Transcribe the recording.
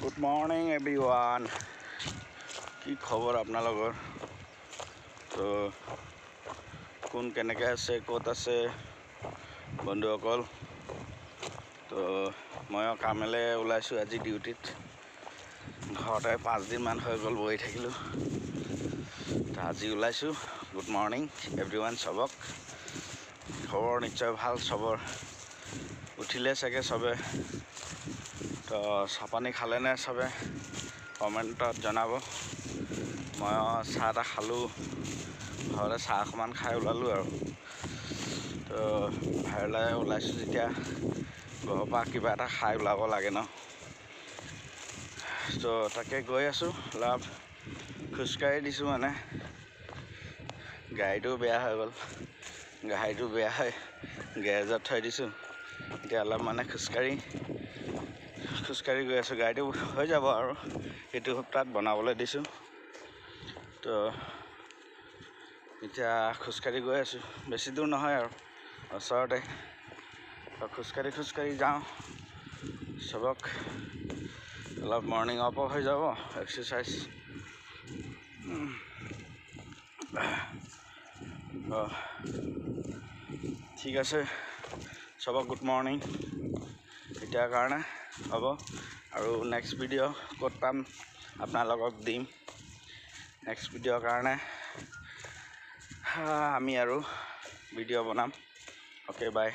Good morning everyone. কি খবৰ আপোনালোকৰ? তো কোন কেনেকৈ আছে, ক'ত আছে বন্ধুসকল? তো মই কামলৈ ওলাইছোঁ আজি ডিউটিত। ঘৰতে 5 দিনমান হৈ গ'ল বহি থাকিলোঁ। তো আজি ওলাইছোঁ। Good morning everyone. চবক খবৰ নিশ্চয় ভাল চবৰ। উঠিলে চাগে চবে। তো চাপানী খালেনে চবে কমেণ্টত জনাব। মই চাহ এটা খালোঁ, ঘৰতে চাহ অকণমান খাই ওলালোঁ আৰু। তো বাহিৰলৈ ওলাইছোঁ যেতিয়া ঘৰৰ পৰা কিবা এটা খাই ওলাব লাগে ন। তো তাকে গৈ আছোঁ। অলপ খোজকাঢ়ি দিছোঁ, মানে গাড়ীটো বেয়া হৈ গ'ল। গাড়ীটো বেয়া হৈ গেৰেজত থৈ দিছোঁ। এতিয়া অলপ মানে খোজকাঢ়ি গৈ আছোঁ। গাড়ীটো হৈ যাব আৰু এইটো সপ্তাহত বনাবলৈ দিছোঁ। তো এতিয়া খোজকাঢ়ি গৈ আছোঁ। বেছি দূৰ নহয় আৰু ওচৰতে। খোজকাঢ়ি যাওঁ। চবক অলপ মৰ্ণিং ৱাকো হৈ যাব, এক্সাৰচাইজ। ঠিক আছে, চবক গুড মৰ্ণিং এতিয়াৰ কাৰণে হ'ব। আৰু নেক্সট ভিডিঅ' ক'ত পাম আপোনালোকক দিম। নেক্সট ভিডিঅ'ৰ কাৰণে আমি আৰু ভিডিঅ' বনাম। অ'কে, বাই।